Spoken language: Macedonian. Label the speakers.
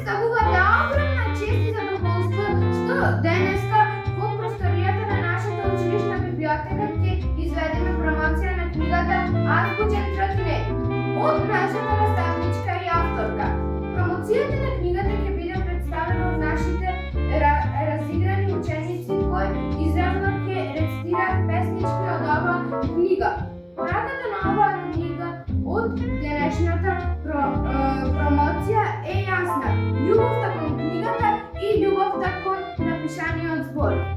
Speaker 1: представувате огромна чест и задоволство, што денеска во просторијата на нашата училишна библиотека ќе изведеме промоција на книгата Азбучен тротинет од нашата наставничка и авторка. Промоцијата на книгата ќе биде представена од нашите разиграни ученици кои изравно ќе рецитираат песнички од оваа книга. Пораката на оваа книга од денешната промоција е јасна. Љубовта кон книгата и љубовта кон напишаниот збор.